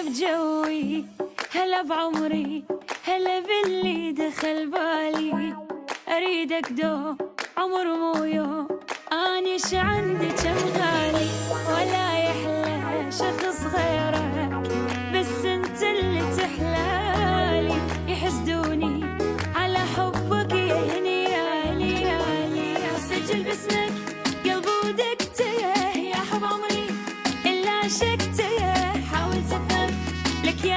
بجوي، هلا بعمري، هلا باللي دخل بالي. أريدك دوم عمر مو يوم، أنيش عندي كم غالي. ولا يحلى شخص غيرك، بس انت اللي تحلالي. يحسدوني على حبك يا هنيالي يالي. سجل باسمك قلبي ودقته يا حب عمري، إلا عشقته حاولت أفهم لك يا